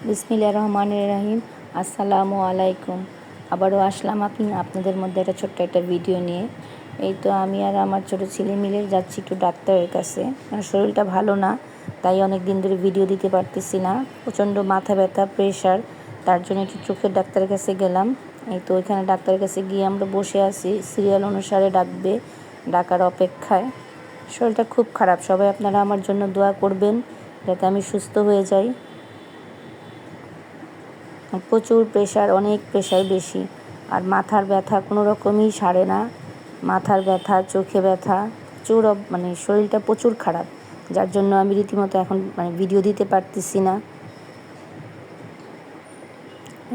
বিসমিল্লাহির রহমানির রহিম। আসসালামু আলাইকুম। আবারও আসলাম আপনাদের মধ্যে একটা ছোট্ট একটা ভিডিও নিয়ে। এই তো আমি আর আমার ছোটো ছেলে মিলে যাচ্ছি একটু ডাক্তারের কাছে, কারণ শরীরটা ভালো না, তাই অনেক দিন ধরে ভিডিও দিতে পারতেছি না। প্রচণ্ড মাথা ব্যথা, প্রেশার, তার জন্য একটু চোখের ডাক্তারের কাছে গেলাম। এই তো ওইখানে ডাক্তারের কাছে গিয়ে আমরা বসে আছি, সিরিয়াল অনুসারে ডাকার অপেক্ষায়। শরীরটা খুব খারাপ, সবাই আপনারা আমার জন্য দোয়া করবেন যাতে আমি সুস্থ হয়ে যাই। প্রচুর প্রেশার, অনেক প্রেশার বেশি, আর মাথার ব্যথা কোনো রকমই সারে না। মাথার ব্যথা, চোখে ব্যথা, প্রচুর শরীরটা প্রচুর খারাপ, যার জন্য আমি রীতিমতো এখন ভিডিও দিতে পারতেছি না।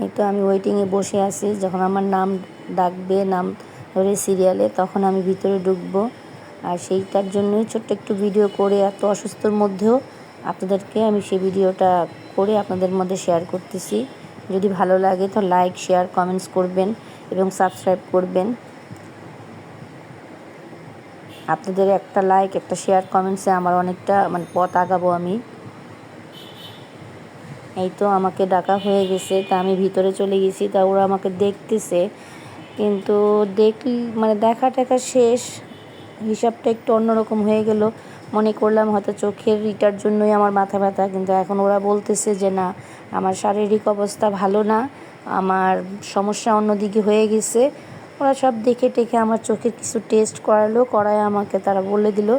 এই তো আমি ওয়েটিংয়ে বসে আছি, যখন আমার নাম ডাকবে, নাম ধরে সিরিয়ালে, তখন আমি ভিতরে ঢুকবো। আর সেইটার জন্যই ছোট্ট একটু ভিডিও করে, এত অসুস্থর মধ্যেও আপনাদেরকে আমি সেই ভিডিওটা করে আপনাদের মধ্যে শেয়ার করতেছি। যদি ভালো লাগে তো লাইক, শেয়ার, কমেন্টস করবেন এবং সাবস্ক্রাইব করবেন। আপনাদের একটা লাইক, একটা শেয়ার, কমেন্টসে আমার অনেকটা পথ আগাবো আমি। এই তো আমাকে ডাকা হয়ে গেছে, তা আমি ভিতরে চলে গেছি। তা ওরা আমাকে দেখতেছে, কিন্তু দেখা টাকা শেষ, হিসাবটা একটু অন্যরকম হয়ে গেল। মনে করলাম হয়তো চোখের ইটার জন্যই আমার মাথা ব্যথা, কিন্তু এখন ওরা বলতেছে যে না, আমার শারীরিক অবস্থা ভালো না, আমার সমস্যা অন্যদিকে হয়ে গেছে। ওরা সব দেখে টেখে আমার চোখের কিছু টেস্ট করায় আমাকে তারা বলে দিল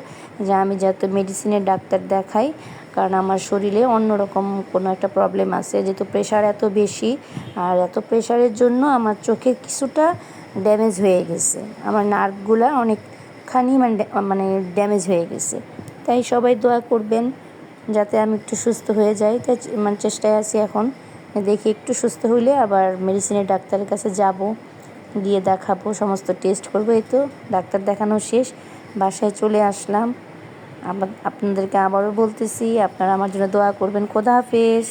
যে আমি যাতে মেডিসিনের ডাক্তার দেখাই, কারণ আমার শরীরে অন্যরকম কোনো একটা প্রবলেম আছে। যেহেতু প্রেশার এত বেশি, আর এত প্রেশারের জন্য আমার চোখের কিছুটা ড্যামেজ হয়ে গেছে, আমার নার্ভগুলো অনেকখানি ড্যামেজ হয়ে গেছে। তাই সবাই দোয়া করবেন যাতে আমি একটু সুস্থ হয়ে যাই। তাই চেষ্টায় আছি এখন। দেখি একটু সুস্থ হইলে আবার মেডিসিনের ডাক্তারের কাছে যাব, গিয়ে দেখাবো, সমস্ত টেস্ট করবো। এই তো ডাক্তার দেখানো শেষ, বাসায় চলে আসলাম। আপনাদেরকে আবারও বলতেছি আপনারা আমার জন্য দোয়া করবেন। খোদা হাফেজ।